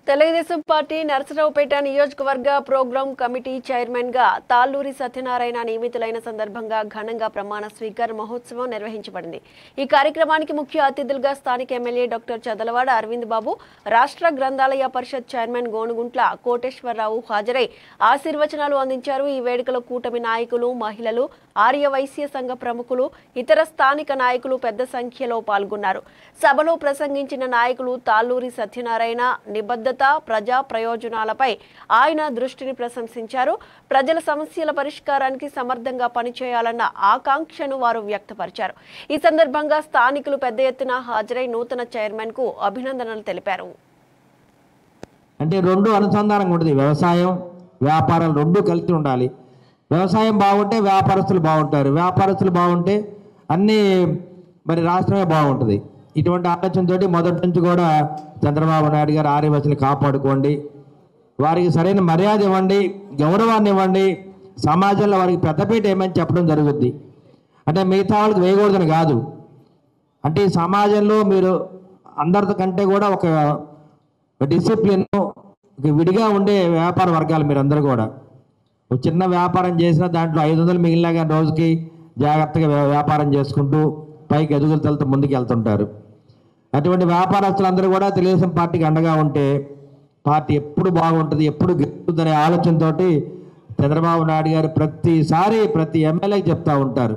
Telugu Desam party Narasaraopet నియోజకవర్గ programme committee chairman గా తాళ్ళూరి సత్యనారాయణ నియమితులైన సందర్భంగా ఘనంగా ప్రమాణ స్వీకార మహోత్సవం నిర్వహించబడింది. ఈ కార్యక్రమానికి ముఖ్య అతిథులుగా స్థానిక ఎమ్మెల్యే డాక్టర్ చదలవాడ అరవింద్ బాబు, రాష్ట్ర గ్రంథాలయ పరిషత్ చైర్మన్ గోనుగుంట్ల కోటేశ్వరరావు హాజరై ఆశీర్వచనాలు అందించారు. ఈ వేడుకలో కూటమి నాయకులు, మహిళలు, ఆర్య వైశ్య సంఘ ప్రముఖులు, ఇతర స్థానిక నాయకులు పెద్ద సంఖ్యలో పాల్గొన్నారు. సభలో ప్రసంగించిన నాయకులు తాళ్ళూరి సత్యనారాయణ నిబద్ధత, ప్రజా ప్రయోజనాలపై ఆయన దృష్టిని ప్రశంసించారు. ప్రజల సమస్యల పరిష్కారానికి సమర్థంగా పనిచేయాలన్న ఆకాంక్షను వారు వ్యక్తపరిచారు. ఈ సందర్భంగా స్థానికులు పెద్ద ఎత్తున హాజరై నూతన చైర్మన్ కు అభినందనలు తెలిపారు. అంటే రెండు అనుసంధానంగా ఉంటుంది. వ్యవసాయం, వ్యాపారాలు రెండు కలిసి ఉండాలి. వ్యవసాయం బాగుంటే వ్యాపారస్తులు బాగుంటారు, వ్యాపారస్తులు బాగుంటే అన్నీ మరి రాష్ట్రమే బాగుంటుంది. ఇటువంటి ఆలోచనతోటి మొదటి నుంచి కూడా చంద్రబాబు నాయుడు గారు ఆర్యవైశ్యులు కాపాడుకోండి, వారికి సరైన మర్యాద ఇవ్వండి, గౌరవాన్ని ఇవ్వండి, సమాజంలో వారికి పెద్దపీట ఏమని చెప్పడం జరుగుద్ది. అంటే మిగతా వాళ్ళకి వేయకూడదని కాదు, అంటే ఈ సమాజంలో మీరు అందరి కంటే కూడా ఒక డిసిప్లిన్, విడిగా ఉండే వ్యాపార వర్గాలు మీరందరూ కూడా. ఒక చిన్న వ్యాపారం చేసినా దాంట్లో 500 మిగిలినా కానీ రోజుకి జాగ్రత్తగా వ్యాపారం చేసుకుంటూ పైకి ఎదుగుదలతో ముందుకు వెళ్తుంటారు. అటువంటి వ్యాపారస్తులందరూ కూడా తెలుగుదేశం పార్టీకి అండగా ఉంటే పార్టీ ఎప్పుడు బాగుంటుంది, ఎప్పుడు గెలుస్తుందనే ఆలోచనతో చంద్రబాబు నాయుడు గారు ప్రతిసారి ప్రతి ఎమ్మెల్యేకి చెప్తూ ఉంటారు.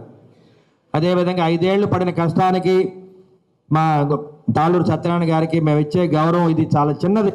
అదేవిధంగా 5 ఏళ్ళు పడిన కష్టానికి మా తాళ్ళూరు సత్యనారాయణ గారికి మేము ఇచ్చే గౌరవం ఇది చాలా చిన్నది.